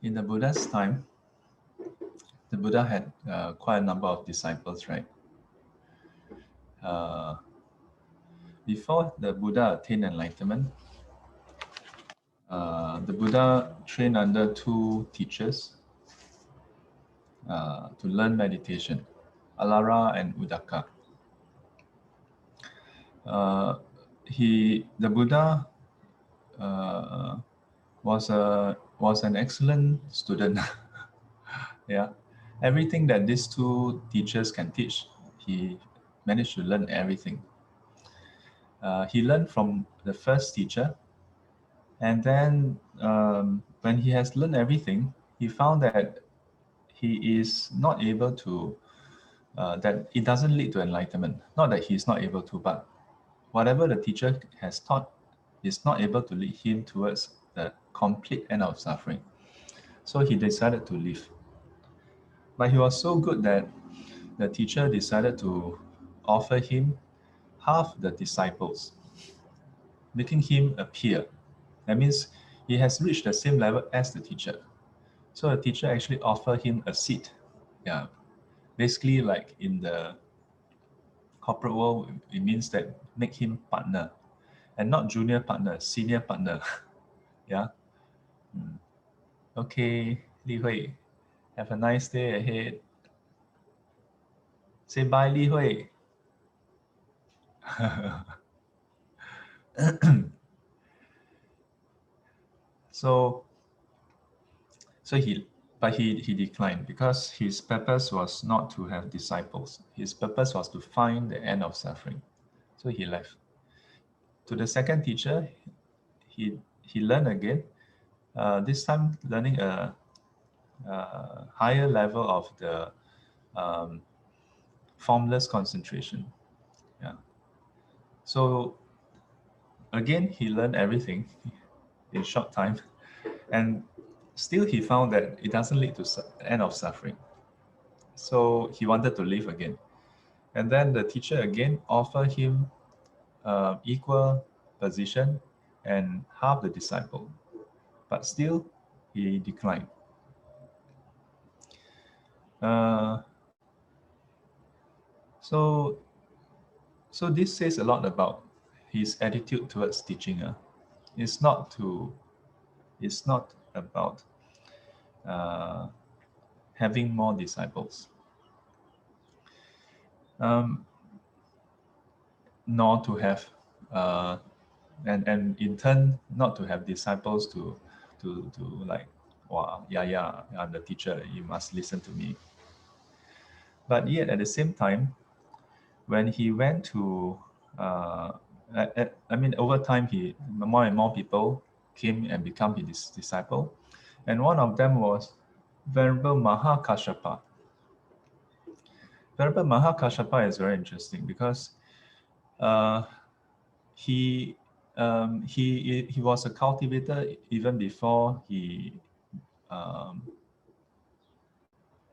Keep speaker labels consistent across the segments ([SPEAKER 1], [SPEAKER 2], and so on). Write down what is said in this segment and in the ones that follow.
[SPEAKER 1] In the Buddha's time, the Buddha had quite a number of disciples, right? Uh, Before the Buddha attained enlightenment, the Buddha trained under two teachers to learn meditation, Alara and Udaka. The Buddha was an excellent student. Yeah, everything that these two teachers can teach, he managed to learn everything. He learned from the first teacher, and then when he has learned everything, he found that he is not able to, that it doesn't lead to enlightenment. Not that he's not able to, but whatever the teacher has taught is not able to lead him towards the complete end of suffering. So he decided to leave. But he was so good that the teacher decided to offer him half the disciples, making him a peer. That means he has reached the same level as the teacher. So the teacher actually offered him a seat. Yeah, basically like in the corporate world, it means that make him partner, and not junior partner, senior partner. Yeah. Okay, Li Hui, have a nice day ahead. Say bye, Li Hui. so he declined because his purpose was not to have disciples. His purpose was to find the end of suffering. So he left. To the second teacher, he learned again. This time learning a higher level of the formless concentration. Yeah. So again, he learned everything in short time, and still he found that it doesn't lead to end of suffering. So he wanted to leave again. And then the teacher again offered him equal position and half the disciple. But still, he declined. Uh, so, so this says a lot about his attitude towards teaching. It's not about having more disciples, nor to have, and in turn, not to have disciples to like, wow, yeah, I'm the teacher, you must listen to me. But yet at the same time, when he went to, I mean, over time, more and more people came and become his disciple. And one of them was Venerable Mahakashapa. Venerable Mahakashapa is very interesting because he was a cultivator even before he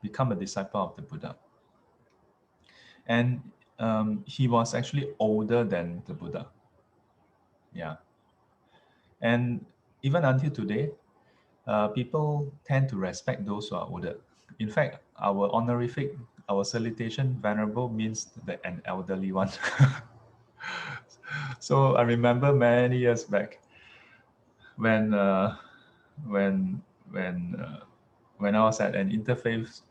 [SPEAKER 1] become a disciple of the Buddha. And he was actually older than the Buddha. Yeah. And even until today, people tend to respect those who are older. In fact, our honorific, our salutation, venerable, means an elderly one. So I remember many years back when when when when I was at an interfaith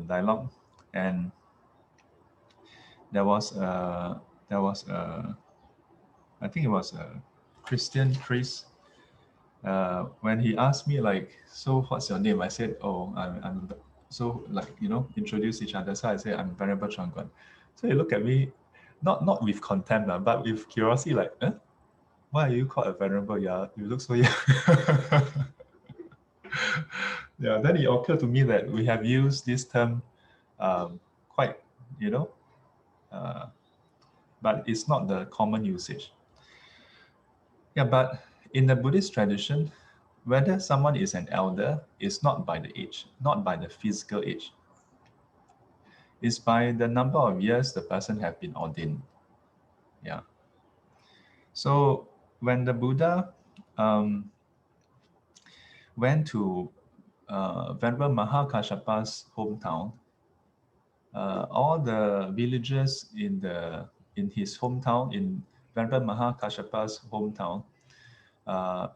[SPEAKER 1] dialogue, and there was I think it was a Christian priest. When he asked me like, so what's your name? I said, oh, I'm so, like, introduce each other. So I said, I'm Venerable Chuan. So he looked at me, not with contempt, but with curiosity, like, why are you called a venerable? Yeah, you look so young. Yeah, then it occurred to me that we have used this term quite, but it's not the common usage. Yeah, but in the Buddhist tradition, whether someone is an elder is not by the age, not by the physical age. It's by the number of years the person have been ordained. Yeah. So when the Buddha went to Venerable Mahakashapa's hometown, all the villagers in his hometown, in Venerable Mahakashapa's hometown,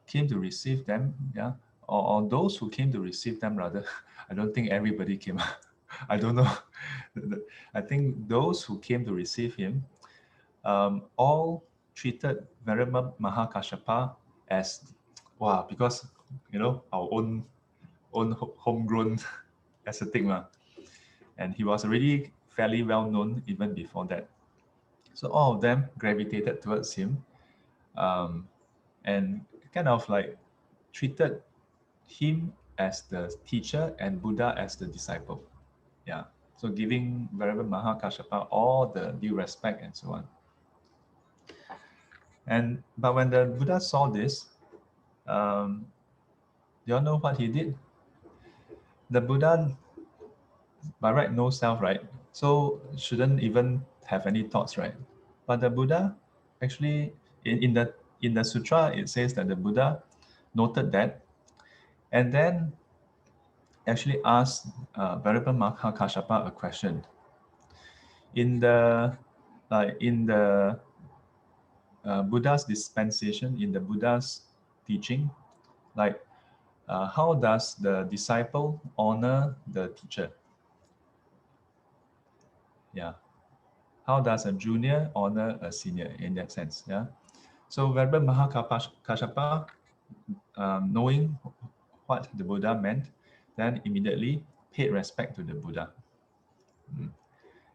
[SPEAKER 1] came to receive them, yeah, or those who came to receive them rather. I don't think everybody came. I don't know. I think those who came to receive him all treated Venerable Mahakashapa as, wow, because our own homegrown ascetic, and he was already fairly well known even before that. So all of them gravitated towards him, and kind of like treated him as the teacher and Buddha as the disciple. Yeah. So giving Venerable Mahakashapa all the due respect and so on. But when the Buddha saw this, you all know what he did? The Buddha, by right, no self, right? So shouldn't even have any thoughts, right? But the Buddha actually, in the sutra, it says that the Buddha noted that, and then actually asked Venerable Mahakashapa a question. In the Buddha's dispensation, in the Buddha's teaching, like how does the disciple honor the teacher? Yeah. How does a junior honor a senior in that sense? Yeah. So Venerable Mahakashapa, knowing what the Buddha meant, then immediately paid respect to the Buddha.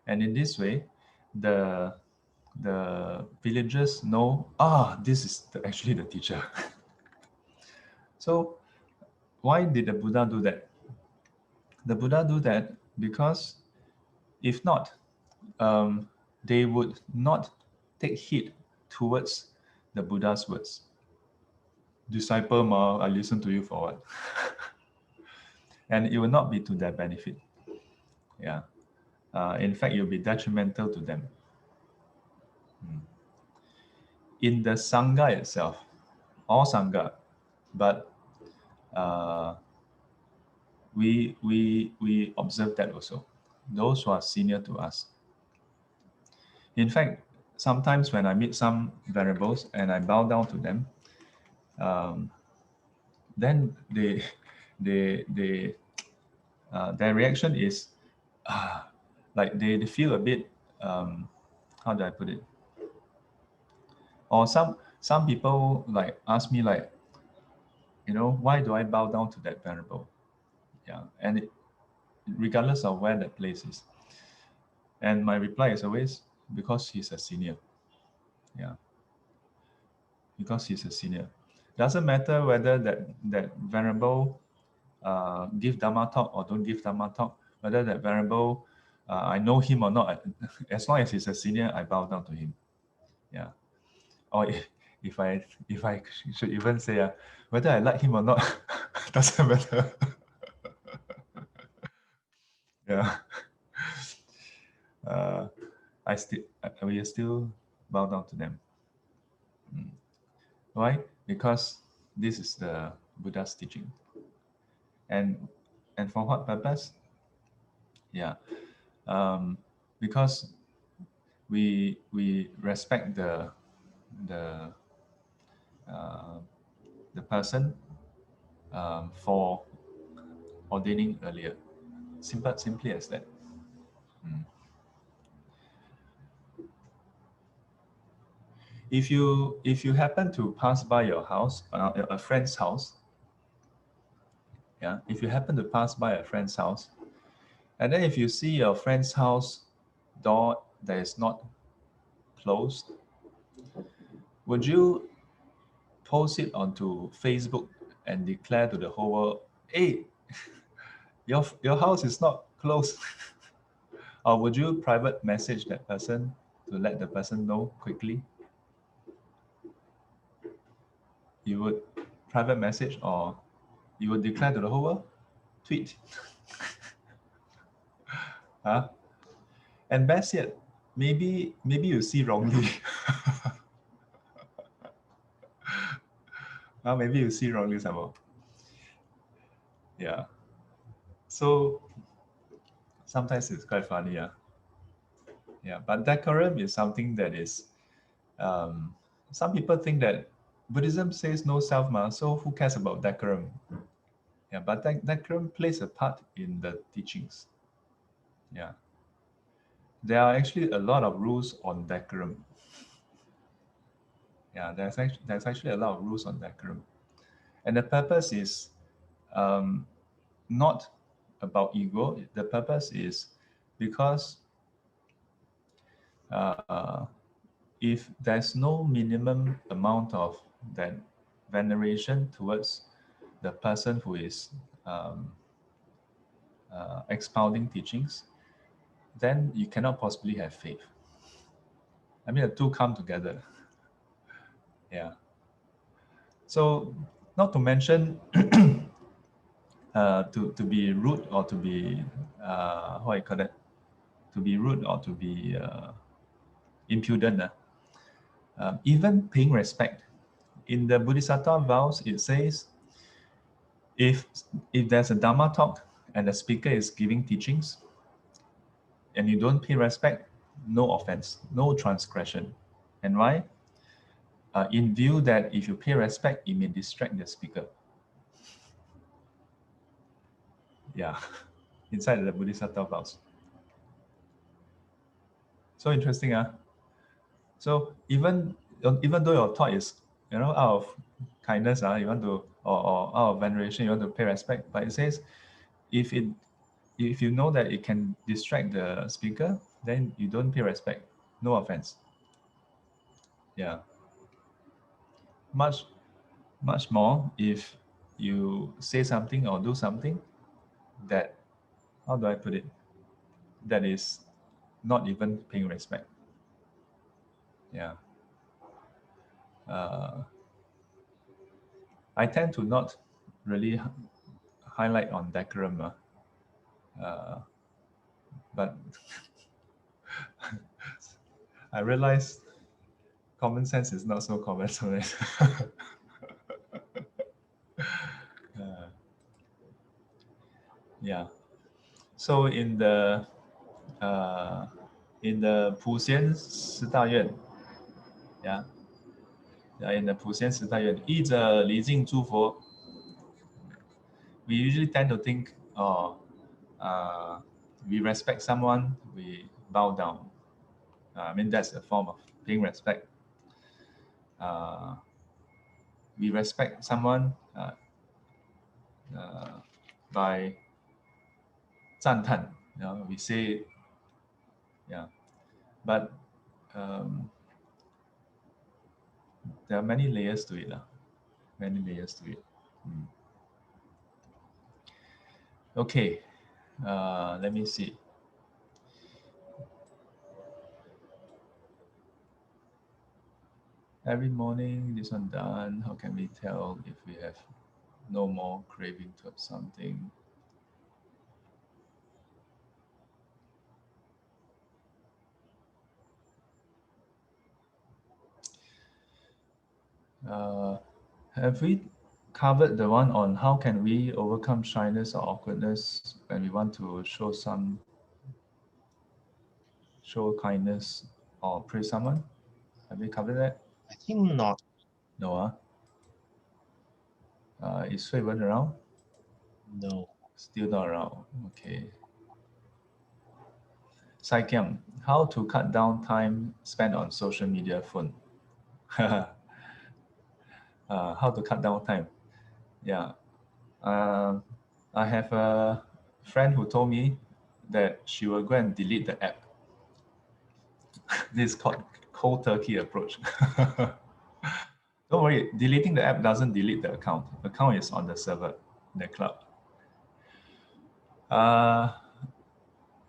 [SPEAKER 1] And in this way, the villagers know, this is actually the teacher. So why did the Buddha do that? The Buddha do that because if not, they would not take heed towards the Buddha's words. Disciple ma, I listen to you for what? And it will not be to their benefit. Yeah. In fact, it will be detrimental to them. In the Sangha itself, all Sangha, but we observe that also. Those who are senior to us. In fact, sometimes when I meet some venerables and I bow down to them, then their reaction is like they feel a bit, how do I put it? Or some people like ask me like, why do I bow down to that venerable? Yeah, and regardless of where that place is. And my reply is always, because he's a senior. Yeah. Because he's a senior. Doesn't matter whether that venerable give Dhamma talk or don't give Dhamma talk, whether that venerable, I know him or not, as long as he's a senior, I bow down to him. Yeah. Or if I should even say, whether I like him or not, doesn't matter. Yeah. We still bow down to them. Why? Because this is the Buddha's teaching. And for what purpose? Yeah. Because we respect the person for ordaining earlier. Simply as that. If you happen to pass by your house, a friend's house, yeah, if you happen to pass by a friend's house, and then if you see your friend's house door that is not closed, would you post it onto Facebook and declare to the whole world, hey, your house is not closed? Or would you private message that person to let the person know quickly? You would private message, or you would declare to the whole world? Tweet. Huh? And best yet, maybe you see wrongly. Maybe you see wrongly somehow. Yeah. So sometimes it's quite funny, yeah. Yeah, but decorum is something that is, some people think that Buddhism says no self, so who cares about decorum? Yeah, but decorum plays a part in the teachings. Yeah. There are actually a lot of rules on decorum. Yeah, there's actually a lot of rules on decorum. And the purpose is not about ego. The purpose is because uh, if there's no minimum amount of that veneration towards the person who is um, expounding teachings, then you cannot possibly have faith. I mean, the two come together. Yeah. So, not to mention, to be rude or to be what I call it, to be rude or to be impudent. Even paying respect. In the Bodhisattva vows, it says, if there's a Dhamma talk and the speaker is giving teachings and you don't pay respect, no offense, no transgression. And why? In view that if you pay respect, it may distract the speaker. Yeah, inside the Bodhisattva vows. So interesting, huh? So even though your thought is, out of kindness, you want to, or out of veneration, you want to pay respect, but it says if you know that it can distract the speaker, then you don't pay respect. No offense. Yeah. Much more if you say something or do something that, how do I put it, that is not even paying respect. Yeah. I tend to not really highlight on decorum, but I realize common sense is not so common. So yeah. So in the 普贤十大愿, yeah, in the 普贤十大愿, 依着离境诸佛, we usually tend to think, we respect someone, we bow down. I mean, that's a form of paying respect. We respect someone by 赞叹, we say, yeah, but there are many layers to it. Many layers to it. Okay, let me see. Every morning, this one done. How can we tell if we have no more craving towards something? Have we covered the one on how can we overcome shyness or awkwardness when we want to show kindness or praise someone? Have we covered that?
[SPEAKER 2] I think not.
[SPEAKER 1] No. Is Sui Wen around?
[SPEAKER 2] No.
[SPEAKER 1] Still not around. Okay. Sai Kiam, how to cut down time spent on social media phone? How to cut down time? Yeah. I have a friend who told me that she will go and delete the app. This is called cold turkey approach. Don't worry, deleting the app doesn't delete the account. Account is on the server, the cloud.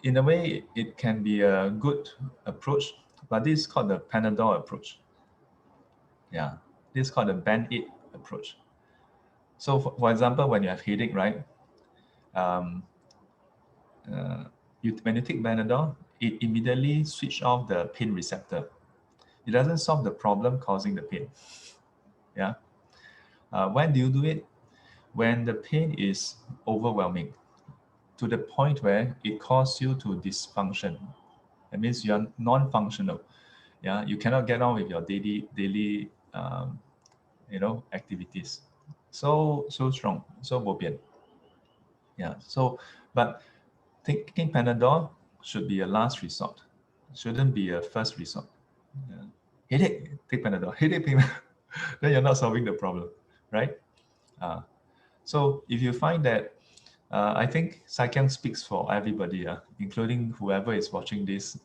[SPEAKER 1] In a way, it can be a good approach, but this is called the Panadol approach. Yeah, this is called the Band-Aid approach. So, for example, when you have headache, right? When you take Panadol, it immediately switch off the pain receptor. It doesn't solve the problem causing the pain. Yeah. When do you do it? When the pain is overwhelming. to the point where it causes you to dysfunction. That means you are non-functional. Yeah, you cannot get on with your daily activities. So strong, so bo pian. Yeah. So, but taking Panadol should be a last resort. Shouldn't be a first resort. Yeah. Headache, take Panadol. Headache, take Panadol. Then you're not solving the problem, right? So if you find that, I think Saikyang speaks for everybody, including whoever is watching this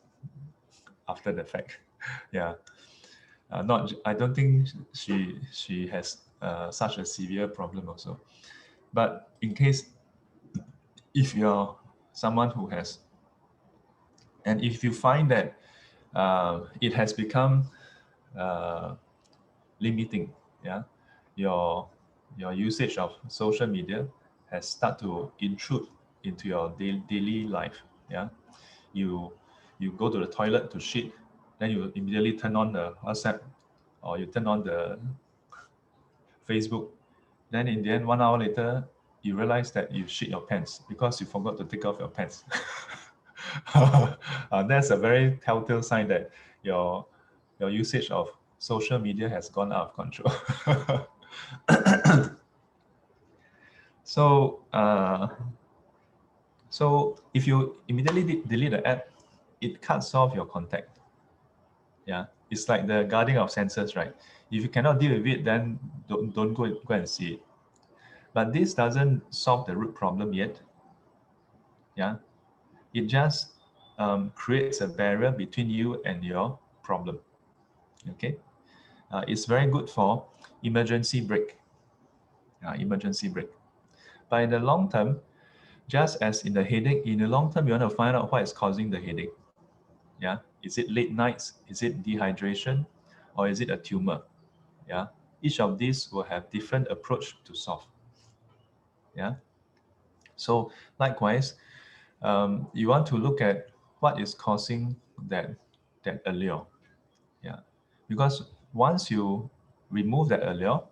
[SPEAKER 1] after the fact. Yeah. Not, I don't think she has such a severe problem also. But in case if you're someone who has, and if you find that it has become limiting, yeah, your usage of social media has start to intrude into your daily life, yeah. You go to the toilet to shit, then you immediately turn on the WhatsApp or you turn on the Facebook. Then in the end, 1 hour later, you realize that you shit your pants because you forgot to take off your pants. That's a very telltale sign that your usage of social media has gone out of control. So, so if you immediately delete the app, it cuts off your contact. Yeah, it's like the guarding of senses, right? If you cannot deal with it, then don't go and see it. But this doesn't solve the root problem yet. Yeah, it just creates a barrier between you and your problem. Okay, it's very good for emergency brake. Emergency brake. But in the long term, just as in the headache, in the long term, you want to find out what is causing the headache. Yeah, is it late nights? Is it dehydration, or is it a tumor? Yeah, each of these will have different approach to solve. Yeah, so likewise, you want to look at what is causing that allure. Yeah, because once you remove that allure,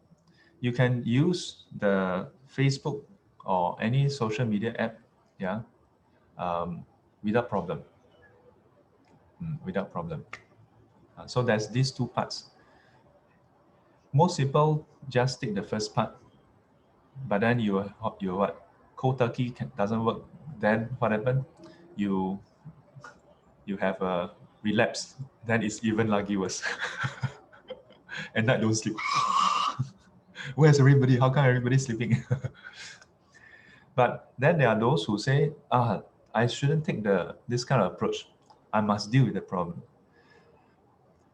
[SPEAKER 1] you can use the Facebook or any social media app, yeah, without problem. Without problem. So there's these two parts. Most people just take the first part, but then you what? Cold turkey doesn't work. Then what happened? You you have a relapse. Then it's even lagi worse. At night don't sleep. Where's everybody? How come everybody's sleeping? But then there are those who say, I shouldn't take this kind of approach. I must deal with the problem.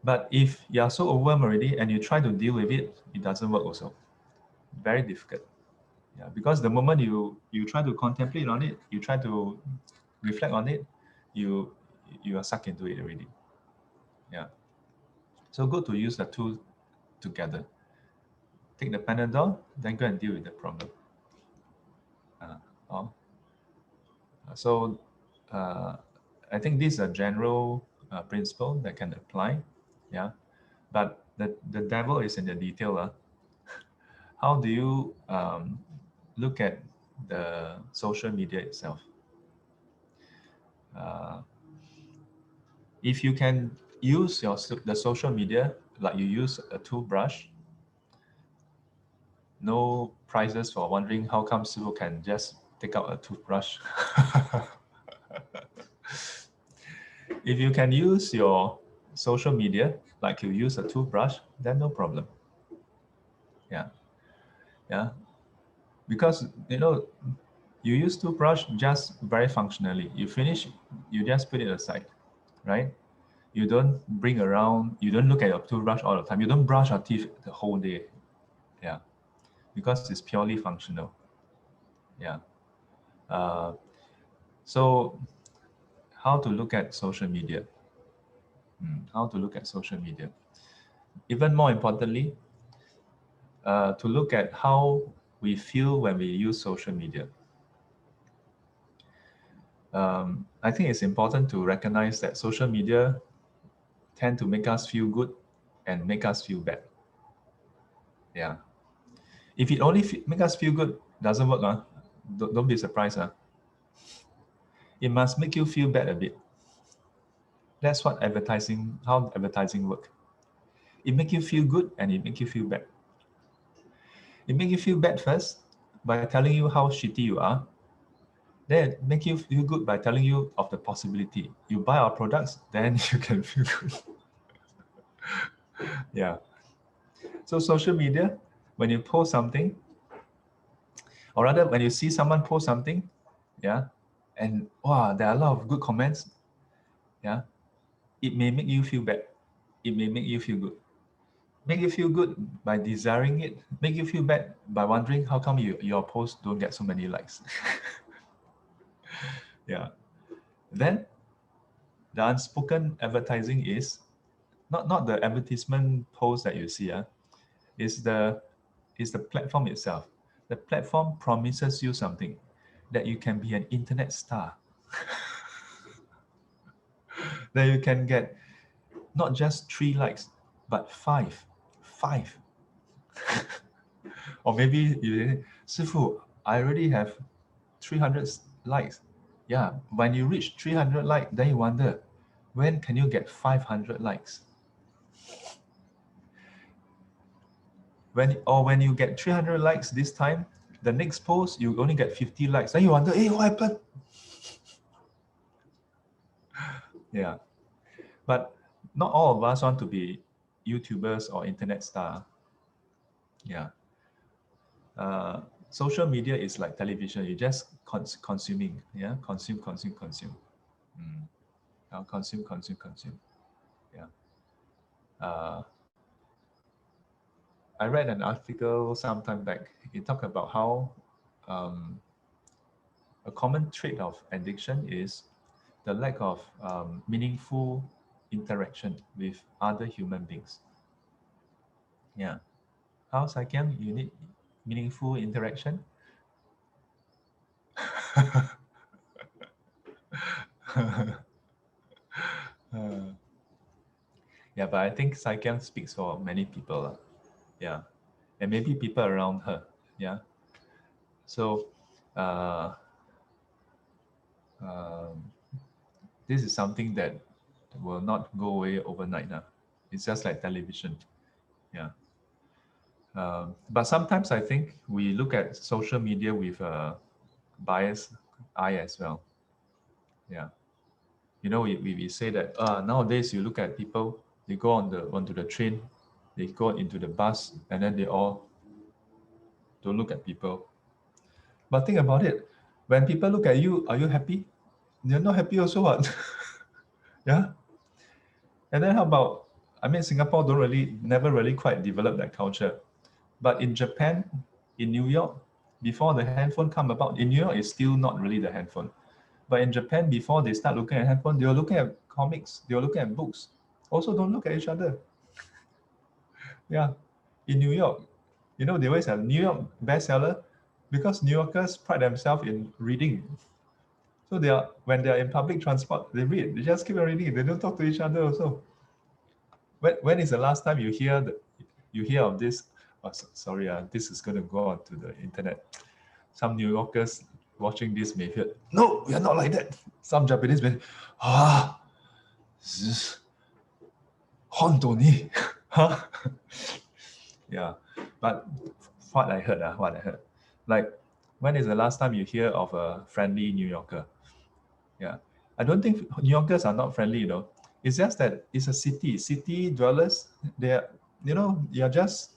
[SPEAKER 1] But if you are so overwhelmed already and you try to deal with it, it doesn't work also. Very difficult. Yeah, because the moment you try to contemplate on it, you try to reflect on it, you are sucked into it already. Yeah. So good to use the two together. Take the Panadol, then go and deal with the problem. Oh. So I think this is a general principle that can apply. Yeah. But the devil is in the detail. How do you look at the social media itself? If you can use the social media like you use a toothbrush, no prizes for wondering how come people can just take out a toothbrush. If you can use your social media like you use a toothbrush, then no problem. Yeah. Yeah. Because you use toothbrush just very functionally. You finish, you just put it aside, right? You don't bring around, you don't look at your toothbrush all the time. You don't brush your teeth the whole day. Yeah. Because it's purely functional. Yeah. So how to look at social media? How to look at social media? Even more importantly, to look at how we feel when we use social media. I think it's important to recognize that social media tend to make us feel good and make us feel bad. Yeah. If it only make us feel good, doesn't work. Don't be surprised. It must make you feel bad a bit. That's what how advertising work. It make you feel good and it make you feel bad. It make you feel bad first by telling you how shitty you are. Then it make you feel good by telling you of the possibility. You buy our products, then you can feel good. Yeah. So social media, when you post something, or rather when you see someone post something, yeah, and wow, there are a lot of good comments, yeah, it may make you feel bad. It may make you feel good. Make you feel good by desiring it. Make you feel bad by wondering how come your post don't get so many likes. Yeah. Then the unspoken advertising is not the advertisement post that you see, is the platform itself. The platform promises you something, that you can be an internet star. That you can get not just 3 likes, but 5. 5. Or maybe you say, Shifu, I already have 300 likes. Yeah, when you reach 300 likes, then you wonder, when can you get 500 likes? When you get 300 likes this time, the next post you only get 50 likes. Then you wonder, hey, what happened? Yeah, but not all of us want to be YouTubers or internet star. Yeah, social media is like television. You just consuming. Yeah, consume. Consume. Yeah. I read an article sometime back. It talked about how a common trait of addiction is the lack of meaningful interaction with other human beings. Yeah. How, Saikyam, you need meaningful interaction? Yeah, but I think Saikyam speaks for many people. Yeah. And maybe people around her. Yeah. So uh, um, this is something that will not go away overnight. It's just like television. Yeah. But sometimes I think we look at social media with a biased eye as well. Yeah. You know, we say that nowadays you look at people, they go onto the train, they go into the bus, and then they all don't look at people. But think about it. When people look at you, are you happy? You're not happy also what? Yeah. And then how about, I mean, Singapore never really quite developed that culture. But in Japan, in New York, before the handphone come about, in New York, it's still not really the handphone. But in Japan, before they start looking at handphone, they were looking at comics, they were looking at books. Also, don't look at each other. Yeah. In New York, you know, they always have New York bestseller because New Yorkers pride themselves in reading. So when they are in public transport, they read. They just keep on reading. They don't talk to each other also. When is the last time you hear of this? Oh, sorry, this is going to go on to the internet. Some New Yorkers watching this may feel, no, we are not like that. Some Japanese may, this is Hondoni. Huh? Yeah, but what I heard, like, when is the last time you hear of a friendly New Yorker? Yeah, I don't think New Yorkers are not friendly, It's just that it's a city dwellers. They're, you're just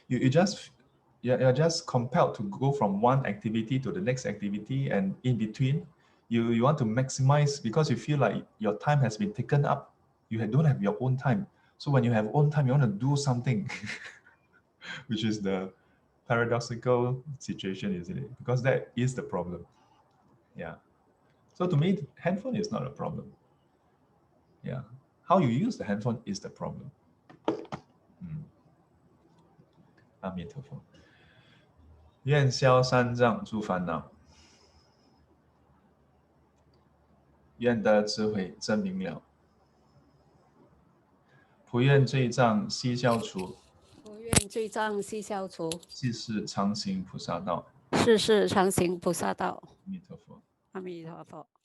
[SPEAKER 1] you're just compelled to go from one activity to the next activity, and in between you want to maximize because you feel like your time has been taken up. You don't have your own time. So when you have own time, you want to do something, which is the paradoxical situation, isn't it? Because that is the problem. Yeah. So to me, handphone is not a problem. Yeah. How you use the handphone is the problem.阿弥陀佛。愿消三障诸烦恼，愿得智慧真明了。普愿罪障悉消除，
[SPEAKER 3] 我愿罪障悉消除，
[SPEAKER 1] 世世常行菩萨道。
[SPEAKER 3] 世世常行菩萨道。
[SPEAKER 1] 阿弥陀佛。
[SPEAKER 3] 阿弥陀佛。